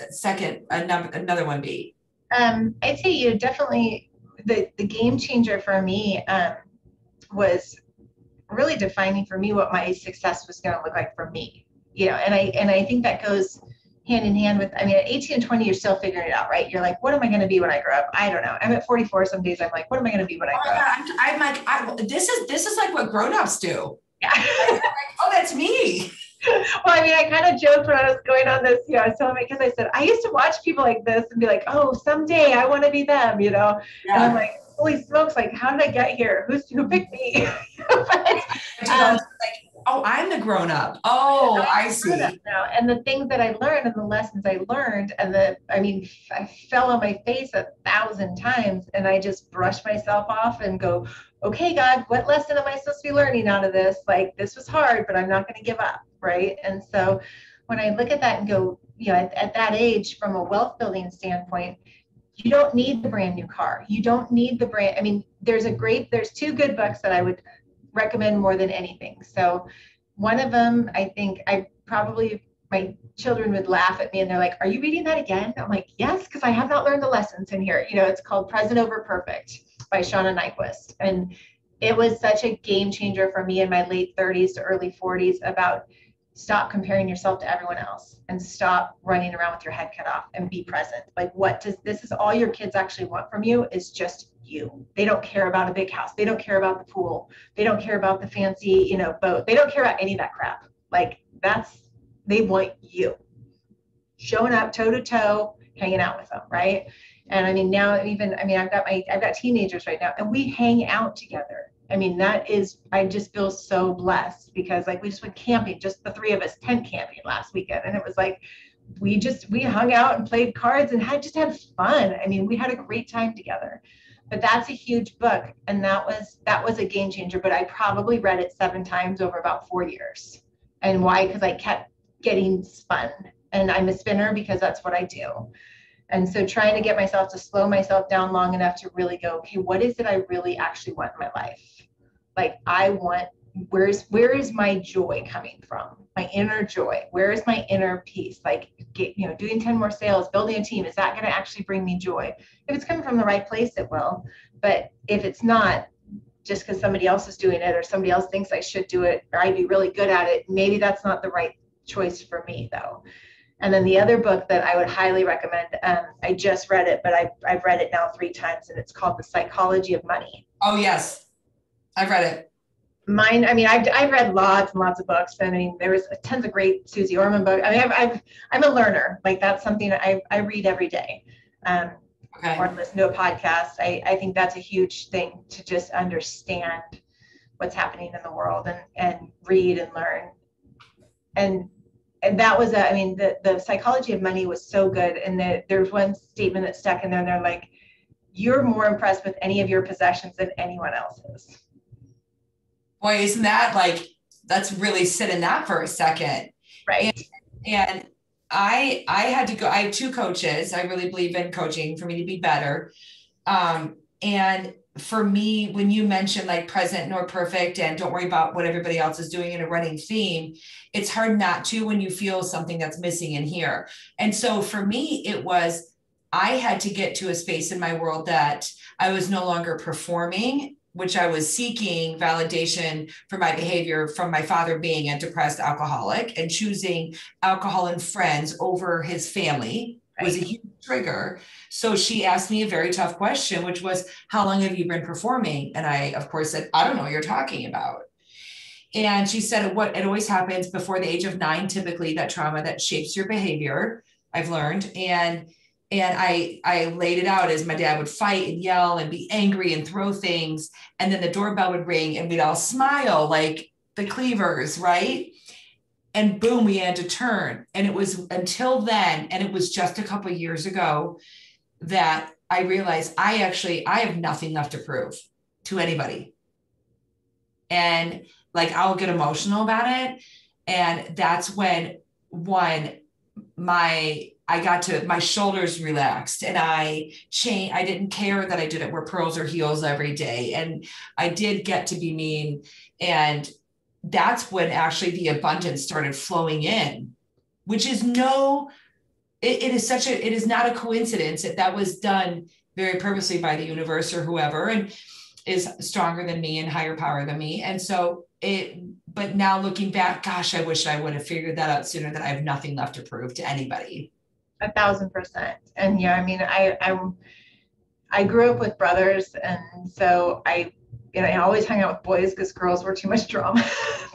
another one be? I'd say definitely the game changer for me was really defining for me what my success was going to look like for me. And I think that goes hand in hand with, I mean, at 18 and 20, you're still figuring it out, right? You're like, what am I going to be when I grow up? I don't know. I'm at 44. Some days I'm like, what am I going to be when I grow up? I'm like, this is like what grownups do. Yeah. Like, oh, that's me. Well, I mean, I kind of joked when I was going on this, I was telling me, because I said, I used to watch people like this and be like, oh, someday I want to be them, Yeah. And I'm like, holy smokes, like, how did I get here? Who picked me? Oh, I'm the grown up. Oh, I see. Now. And the things that I learned and the lessons I learned, and I fell on my face 1,000 times, and I just brushed myself off and go, okay, God, what lesson am I supposed to be learning out of this? Like, this was hard, but I'm not going to give up. Right. And so when I look at that and go, at that age, from a wealth building standpoint, you don't need the brand new car. You don't need the brand. I mean, there's 2 good books that I would recommend more than anything. So one of them, I think my children would laugh at me and they're like, are you reading that again? I'm like, yes, because I have not learned the lessons in here. It's called Present Over Perfect by Shauna Nyquist. And it was such a game changer for me in my late 30s to early 40s about stop comparing yourself to everyone else and stop running around with your head cut off and be present. Like, this is all your kids actually want from you is just you. They don't care about a big house. They don't care about the pool. They don't care about the fancy, boat. They don't care about any of that crap. Like, they want you showing up toe to toe, hanging out with them. Right. And I mean, now I've got teenagers right now, and we hang out together. I mean, I just feel so blessed because, like, we just went camping, just the 3 of us, tent camping last weekend. And it was like, we hung out and played cards and had fun. I mean, we had a great time together. But that's a huge book. And that was a game changer. But I probably read it 7 times over about 4 years. And why? Because I kept getting spun. And I'm a spinner because that's what I do. And so trying to get myself to slow myself down long enough to really go, okay, what is it I really actually want in my life? Like, where is my joy coming from? My inner joy. Where is my inner peace? Like, doing 10 more sales, building a team, is that going to actually bring me joy? If it's coming from the right place, it will. But if it's not, just because somebody else is doing it or somebody else thinks I should do it or I'd be really good at it, maybe that's not the right choice for me, though. And then the other book that I would highly recommend, I just read it, but I've read it now 3 times, and it's called The Psychology of Money. Oh, yes. I've read it. Mine, I mean, I've read lots and lots of books. I mean, there was tons of great Susie Orman books. I mean, I'm a learner. Like, that's something I read every day, Okay. or listen to a podcast. I think that's a huge thing, to just understand what's happening in the world, and read and learn. And that was I mean, the Psychology of Money was so good. And there's one statement that stuck in there, and they're like, you're more impressed with any of your possessions than anyone else's. Boy, isn't that like, let's really sit in that for a second. Right. And I had to go, I have 2 coaches. I really believe in coaching for me to be better. And for me, when you mentioned like present nor perfect and don't worry about what everybody else is doing in a running theme, it's hard not to when you feel something that's missing in here. And so for me, it was, I had to get to a space in my world that I was no longer performing, which I was seeking validation for my behavior from my father being a depressed alcoholic, and choosing alcohol and friends over his family was a huge trigger. So she asked me a very tough question, which was, how long have you been performing? And I, of course, said, I don't know what you're talking about. And she said, what it always happens before the age of 9, typically, that trauma that shapes your behavior, I've learned. And I laid it out as my dad would fight and yell and be angry and throw things. And then the doorbell would ring and we'd all smile like the Cleavers, right? And boom, we had to turn. And it was until then, and it was just a couple of years ago, that I realized I have nothing left to prove to anybody. And like, I'll get emotional about it. And that's when my shoulders relaxed, and I didn't care that I didn't wear pearls or heels every day. And I did get to be mean. And that's when actually the abundance started flowing in, which is it is not a coincidence that was done very purposely by the universe or whoever, and is stronger than me and higher power than me. And so but now looking back, gosh, I wish I would have figured that out sooner, that I have nothing left to prove to anybody. 1,000%. And yeah, I mean, I grew up with brothers, and so I always hung out with boys because girls were too much drama.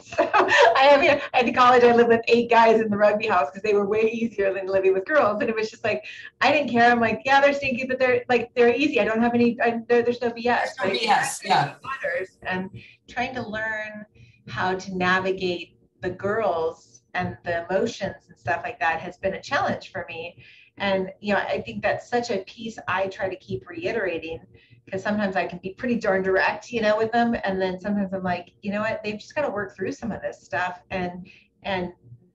So at college, I lived with 8 guys in the rugby house because they were way easier than living with girls. And it was just like, I didn't care. I'm like, yeah, they're stinky, but they're easy. I don't have any, there's no BS. There's no BS, yeah. And trying to learn how to navigate the girls and the emotions and stuff like that has been a challenge for me. And, I think that's such a piece I try to keep reiterating, because sometimes I can be pretty darn direct, with them. And then sometimes I'm like, you know what, they've just got to work through some of this stuff. And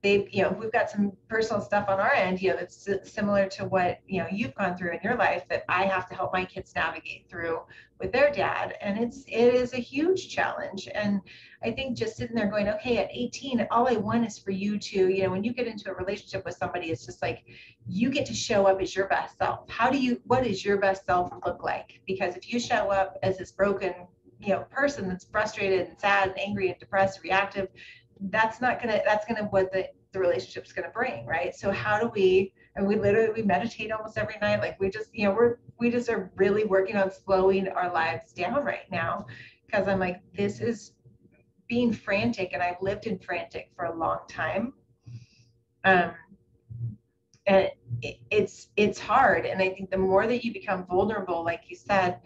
they've, we've got some personal stuff on our end, that's similar to what, you've gone through in your life, that I have to help my kids navigate through with their dad. And it is a huge challenge. And I think just sitting there going, okay, at 18, all I want is for you to, when you get into a relationship with somebody, it's just like, you get to show up as your best self. What does your best self look like? Because if you show up as this broken, person that's frustrated and sad and angry and depressed, reactive, that's gonna what the relationship's gonna bring, right? So how do we meditate almost every night. Like we just are really working on slowing our lives down right now, because I'm like, this is being frantic, and I've lived in frantic for a long time. And it's hard. And I think the more that you become vulnerable, like you said,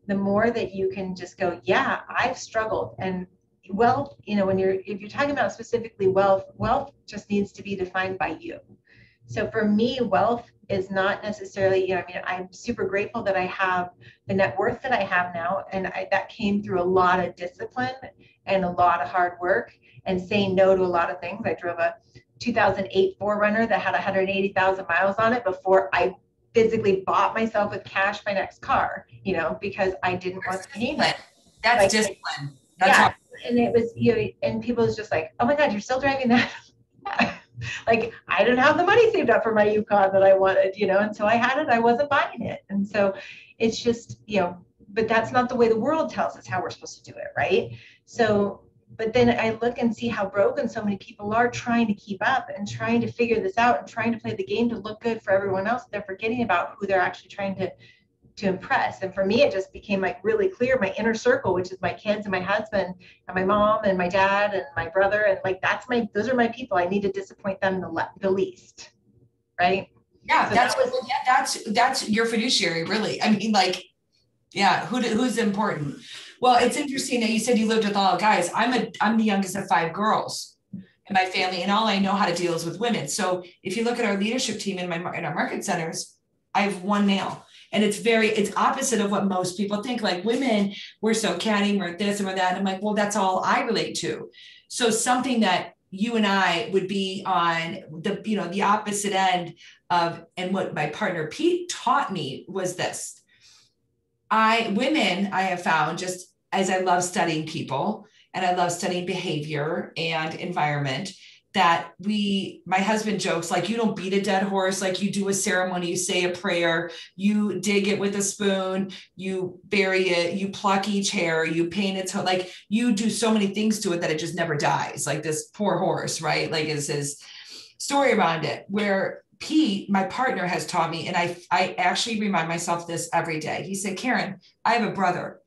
the more that you can just go, yeah, I've struggled. And wealth, if you're talking about specifically wealth just needs to be defined by you. So for me, wealth is not necessarily, I'm super grateful that I have the net worth that I have now. And that came through a lot of discipline and a lot of hard work and saying no to a lot of things. I drove a 2008 4Runner that had 180,000 miles on it before I physically bought myself with cash my next car, because I didn't want to pay that. That's discipline. That's and it was, and people was just like, oh my God, you're still driving that. Like, I didn't have the money saved up for my Yukon that I wanted, and so I had it, I wasn't buying it. And so it's just, but that's not the way the world tells us how we're supposed to do it, right? So but then I look and see how broken so many people are trying to keep up and trying to figure this out and trying to play the game to look good for everyone else. They're forgetting about who they're actually trying to impress. And for me, it just became like really clear, my inner circle, which is my kids and my husband and my mom and my dad and my brother. And like, those are my people. I need to disappoint them the least. Right. Yeah. So that's your fiduciary, really. I mean, like, yeah. Who's important? Well, it's interesting that you said you lived with all guys. I'm the youngest of 5 girls in my family, and all I know how to deal is with women. So if you look at our leadership team in our market centers, I have 1 male. And it's opposite of what most people think. Like, women, we're so catty, we're this and we're that. And I'm like, well, that's all I relate to. So something that you and I would be on the opposite end of, and what my partner Pete taught me was this. I have found, just as I love studying people and I love studying behavior and environment, that my husband jokes, like, you don't beat a dead horse, like you do a ceremony, you say a prayer, you dig it with a spoon, you bury it, you pluck each hair, you paint its, like you do so many things to it that it just never dies. Like this poor horse, right? Like, is his story around it, where Pete, my partner, has taught me, and I actually remind myself this every day. He said, Caryn, I have a brother.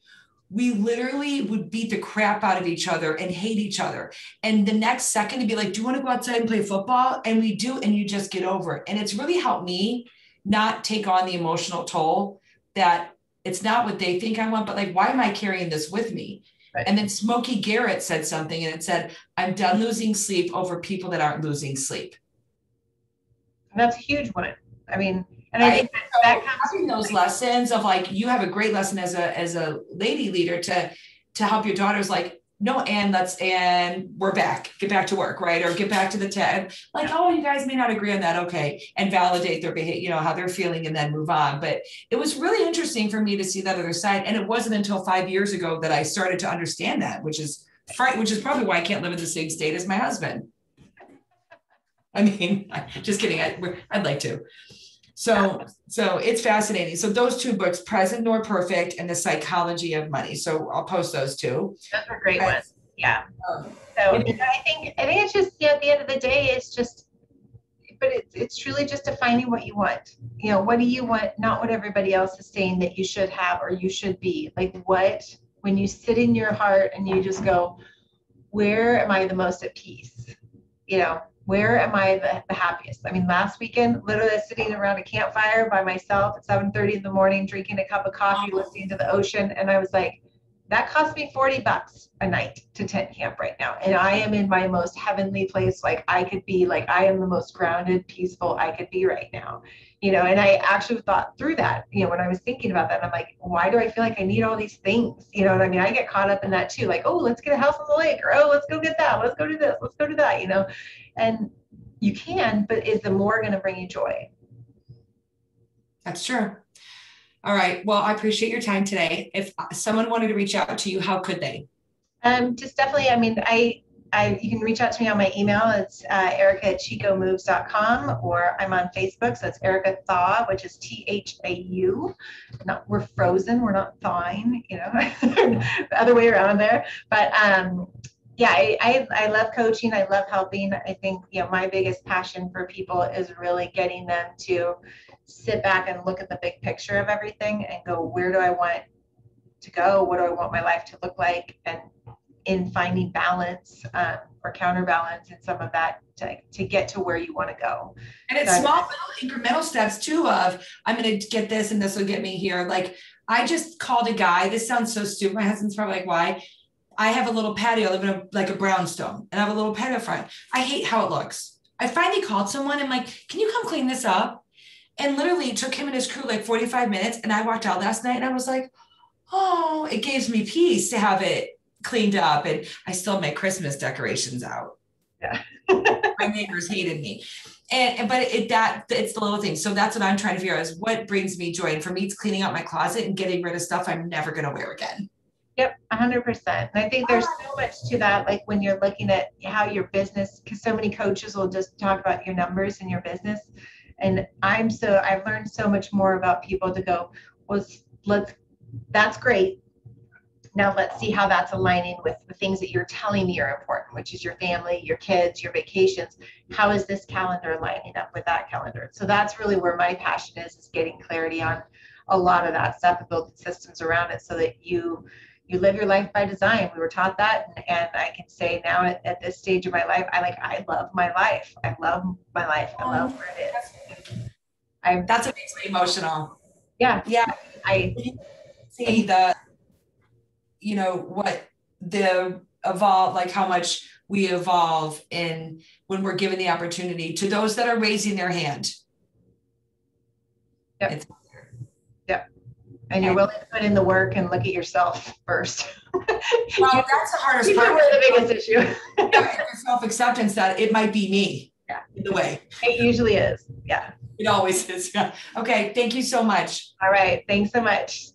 We literally would beat the crap out of each other and hate each other. And the next second to be like, do you want to go outside and play football? And we do, and you just get over it. And it's really helped me not take on the emotional toll that it's not what they think I want, but like, why am I carrying this with me? Right. And then Smokey Garrett said something, and it said, I'm done losing sleep over people that aren't losing sleep. And that's a huge one. I mean, and I think that having those lessons of like, you have a great lesson as a lady leader to help your daughters, like, no, and we're back, get back to work, right? Or get back to the like, oh, you guys may not agree on that. Okay. And validate their behavior, how they're feeling, and then move on. But it was really interesting for me to see that other side. And it wasn't until 5 years ago that I started to understand that, which is probably why I can't live in the same state as my husband. I mean, just kidding. I'd like to. So it's fascinating. So those 2 books, Present Nor Perfect and The Psychology of Money. So I'll post those 2. Those are great ones. Yeah. So I think it's just, at the end of the day, it's just, but it's truly just defining what you want. What do you want? Not what everybody else is saying that you should have or you should be. Like, when you sit in your heart and you just go, where am I the most at peace? Where am I the happiest? I mean, last weekend, literally sitting around a campfire by myself at 7:30 in the morning, drinking a cup of coffee, listening to the ocean. And I was like, that cost me $40 a night to tent camp right now. And I am in my most heavenly place. Like, I could be like, I am the most grounded, peaceful I could be right now. And I actually thought through that, when I was thinking about that, I'm like, why do I feel like I need all these things? And I mean, I get caught up in that too. Like, oh, let's get a house on the lake, or, oh, let's go get that. Let's go do this. Let's go do that, and you can, but is the more going to bring you joy? That's true. All right. Well, I appreciate your time today. If someone wanted to reach out to you, how could they? Just definitely. I mean, you can reach out to me on my email. It's erica@chicomoves.com, or I'm on Facebook. So it's Erica Thau, which is THAU. We're frozen. We're not thawing, the other way around there. But yeah, I love coaching. I love helping. I think, my biggest passion for people is really getting them to sit back and look at the big picture of everything and go, where do I want to go? What do I want my life to look like? And in finding balance or counterbalance in some of that to get to where you want to go. And it's small little incremental steps too of, I'm going to get this and this will get me here. Like, I just called a guy. This sounds so stupid. My husband's probably like, why? I have a little patio. I live in a brownstone, and I have a little patio front. I hate how it looks. I finally called someone. I'm like, can you come clean this up? And literally it took him and his crew like 45 minutes. And I walked out last night and I was like, oh, it gives me peace to have it cleaned up. And I still have my Christmas decorations out. Yeah. My neighbors hated me. But it's the little things. So that's what I'm trying to figure out, is what brings me joy. And for me, it's cleaning out my closet and getting rid of stuff I'm never going to wear again. Yep, 100%. And I think there's so much to that, like when you're looking at how your business, because so many coaches will just talk about your numbers in your business. And I've learned so much more about people to go, well, that's great. Now let's see how that's aligning with the things that you're telling me are important, which is your family, your kids, your vacations. How is this calendar lining up with that calendar? So that's really where my passion is getting clarity on a lot of that stuff and building systems around it so that you live your life by design. We were taught that, and I can say now at this stage of my life, I love my life. I love my life. I love where it is. That's what makes me emotional. Yeah. Yeah. I see what the evolve, like how much we evolve in when we're given the opportunity to those that are raising their hand. Yep. And you're willing to put in the work and look at yourself first. Well, that's the hardest part. The biggest issue. Self-acceptance that it might be me. Yeah. In the way. It usually is. Yeah. It always is. Yeah. Okay. Thank you so much. All right. Thanks so much.